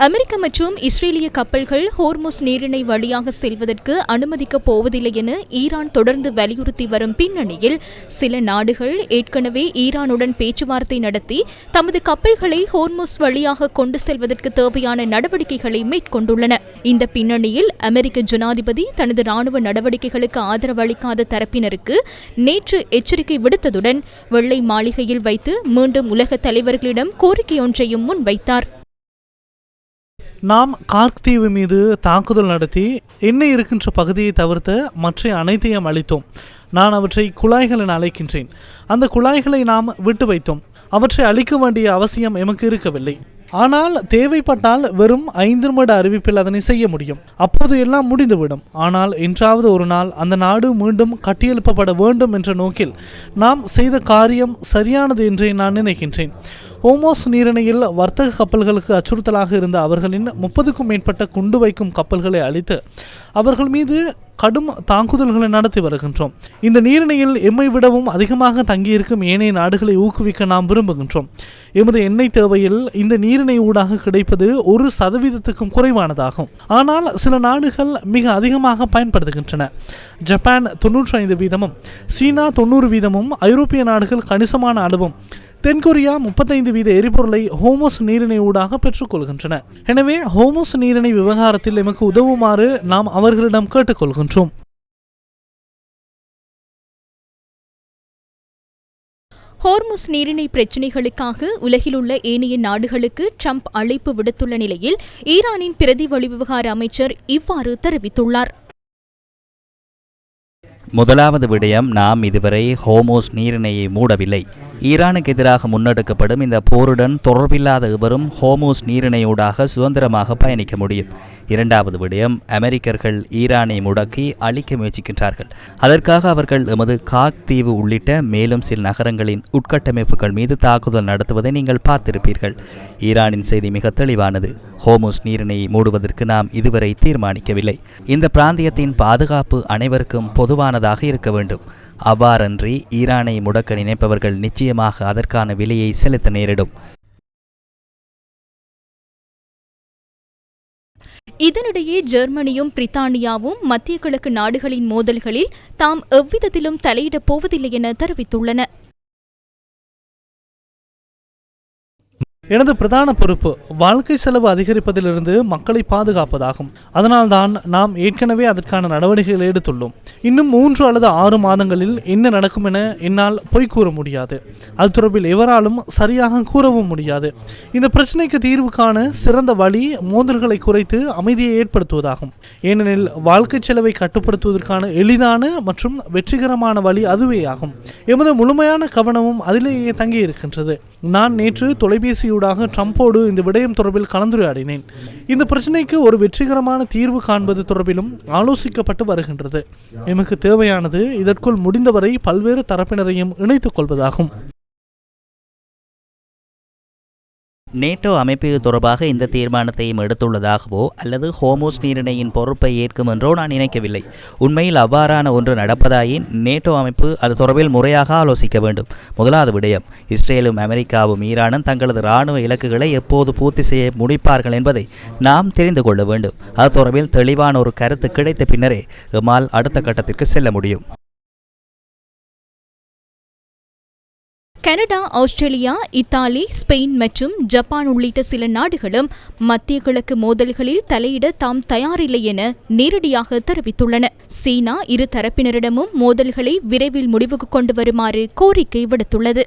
அமெரிக்க மற்றும் இஸ்ரேலிய கப்பல்கள் ஹோர்முஸ் நீரிணை வழியாக செல்வதற்கு அனுமதிக்கப் போவதில்லை என ஈரான் தொடர்ந்து வலியுறுத்தி வரும் பின்னணியில் சில நாடுகள் ஏற்கனவே ஈரானுடன் பேச்சுவார்த்தை நடத்தி தமது கப்பல்களை ஹோர்முஸ் வழியாக கொண்டு செல்வதற்கு தேவையான நடவடிக்கைகளை மேற்கொண்டுள்ளன. இந்த பின்னணியில் அமெரிக்க ஜனாதிபதி தனது ராணுவ நடவடிக்கைகளுக்கு ஆதரவு அளிக்காத தரப்பினருக்கு நேற்று எச்சரிக்கை விடுத்ததுடன் வெள்ளை மாளிகையில் வைத்து மீண்டும் உலக தலைவர்களிடம் கோரிக்கை ஒன்றையும் முன்வைத்தார். நாம் கார்க் தீவு மீது தாக்குதல் நடத்தி எண்ணெய் இருக்கின்ற பகுதியை தவிர்த்து மற்ற அனைத்தையும் அளித்தோம். நான் அவற்றை குழாய்கள் என அழைக்கின்றேன். அந்த குழாய்களை நாம் விட்டு வைத்தோம். அவற்றை அளிக்க வேண்டிய அவசியம் எமக்கு இருக்கவில்லை. ஆனால் தேவைப்பட்டால் வெறும் 5 நிமிட அறிவிப்பில் அதனை செய்ய முடியும். அப்போது எல்லாம் முடிந்துவிடும். ஆனால் என்றாவது ஒரு நாள் அந்த நாடு மீண்டும் கட்டியெழுப்பப்பட வேண்டும் என்ற நோக்கில் நாம் செய்த காரியம் சரியானது என்றே நான் நினைக்கின்றேன். ஹோர்முஸ் நீரிணையில் வர்த்தக கப்பல்களுக்கு அச்சுறுத்தலாக இருந்த அவர்களின் 30க்கும் மேற்பட்ட குண்டு வைக்கும் கப்பல்களை அழித்து அவர்கள் மீது கடும் தாக்குதல்களை நடத்தி வருகின்றோம். இந்த நீரிணையில் எம்மை விடவும் அதிகமாக தங்கியிருக்கும் ஏனைய நாடுகளை ஊக்குவிக்க நாம் விரும்புகின்றோம். எமது எண்ணெய் தேவையில் இந்த நீரிணை ஊடாக கிடைப்பது 1% குறைவானதாகும். ஆனால் சில நாடுகள் மிக அதிகமாக பயன்படுத்துகின்றன. ஜப்பான் 95%, சீனா 90%, ஐரோப்பிய நாடுகள் கணிசமான அளவும், தென்கொரியா 35% எரிபொருளை ஹோர்முஸ் நீரிணை ஊடாக பெற்றுக்கொள்கின்றன. எனவே ஹோர்முஸ் நீரிணை விவகாரத்தில் எமக்கு உதவுமாறு நாம் அவர்களிடம் கேட்டுக்கொள்கின்றோம். ஹோர்முஸ் நீரிணை பிரச்சினைகளுக்காக உலகில் உள்ள ஏனைய நாடுகளுக்கு ட்ரம்ப் அழைப்பு விடுத்துள்ள நிலையில் ஈரானின் பிரதி வெளிவிவகார அமைச்சர் இவ்வாறு தெரிவித்துள்ளார். முதலாவது விடயம், நாம் இதுவரை ஹோர்முஸ் நீரிணையை மூடவில்லை. ஈரானுக்கு எதிராக முன்னெடுக்கப்படும் இந்த போருடன் தொடர்பில்லாத எவரும் ஹோர்முஸ் நீரிணையூடாக சுதந்திரமாக பயணிக்க முடியும். இரண்டாவது விடயம், அமெரிக்கர்கள் ஈரானை முடக்கி அழிக்க முயற்சிக்கின்றார்கள். அதற்காக அவர்கள் எமது கார்க் தீவு உள்ளிட்ட மேலும் சில நகரங்களின் உட்கட்டமைப்புகள் மீது தாக்குதல் நடத்துவதை நீங்கள் பார்த்திருப்பீர்கள். ஈரானின் செய்தி மிக தெளிவானது. ஹோர்முஸ் நீரிணையை மூடுவதற்கு நாம் இதுவரை தீர்மானிக்கவில்லை. இந்த பிராந்தியத்தின் பாதுகாப்பு அனைவருக்கும் பொதுவானதாக இருக்க வேண்டும். அவ்வாறன்றி ஈரானை முடக்க நினைப்பவர்கள் நிச்சயமாக அதற்கான விலையை செலுத்த நேரிடும். இதனிடையே ஜெர்மனியும் பிரித்தானியாவும் மத்திய கிழக்கு நாடுகளின் மோதல்களில் தாம் எவ்விதத்திலும் தலையிடப் போவதில்லை என தெரிவித்துள்ளன. எனது பிரதான பொறுப்பு வாழ்க்கை செலவு அதிகரிப்பதிலிருந்து மக்களை பாதுகாப்பதாகும். அதனால்தான் நாம் ஏற்கனவே அதற்கான நடவடிக்கைகளை எடுத்துள்ளோம். இன்னும் 3 அல்லது 6 மாதங்களில் என்ன நடக்கும் என என்னால் பொய் கூற முடியாது. அது தொடர்பில் எவராலும் சரியாக கூறவும் முடியாது. இந்த பிரச்சனைக்கு தீர்வு காண சிறந்த வழி மோதல்களை குறைத்து அமைதியை ஏற்படுத்துவதாகும். ஏனெனில் வாழ்க்கை செலவை கட்டுப்படுத்துவதற்கான எளிதான மற்றும் வெற்றிகரமான வழி அதுவேயாகும். எமது முழுமையான கவனமும் அதிலேயே தங்கியிருக்கின்றது. நான் நேற்று தொலைபேசி ட்ரம்போடு இந்த விடயம் தொடர்பில் கலந்துரையாடினேன். இந்த பிரச்சனைக்கு ஒரு வெற்றிகரமான தீர்வு காண்பது தொடர்பிலும் ஆலோசிக்கப்பட்டு வருகின்றது. எமக்கு தேவையானது இதற்குள் முடிந்தவரை பல்வேறு தரப்பினரையும் இணைத்துக் கொள்வதாகும். நேட்டோ அமைப்பு தொடர்பாக இந்த தீர்மானத்தையும் எடுத்துள்ளதாகவோ அல்லது ஹோர்முஸ் நீரிணையின் பொறுப்பை ஏற்கும் என்றோ நான் நினைக்கவில்லை. உண்மையில் அவ்வாறான ஒன்று நடப்பதாயின் நேட்டோ அமைப்பு அது தொடர்பில் முறையாக ஆலோசிக்க வேண்டும். முதலாவது விடயம், இஸ்ரேலும் அமெரிக்காவும் ஈரானும் தங்களது இராணுவ இலக்குகளை எப்போது பூர்த்தி செய்ய முடிப்பார்கள் என்பதை நாம் தெரிந்து கொள்ள வேண்டும். அது தொடர்பில் தெளிவான ஒரு கருத்து கிடைத்த பின்னரே எம்மால் அடுத்த கட்டத்திற்கு செல்ல முடியும். கனடா, ஆஸ்திரேலியா, இத்தாலி, ஸ்பெயின் மற்றும் ஜப்பான் உள்ளிட்ட சில நாடுகளும் மத்திய கிழக்கு மோதல்களில் தலையிட தாம் தயாரில்லை என நேரடியாக தெரிவித்துள்ளன. சீனா இரு தரப்பினரிடமும் மோதல்களை விரைவில் முடிவுக்கு கொண்டு வருமாறு கோரிக்கை விடுத்துள்ளது.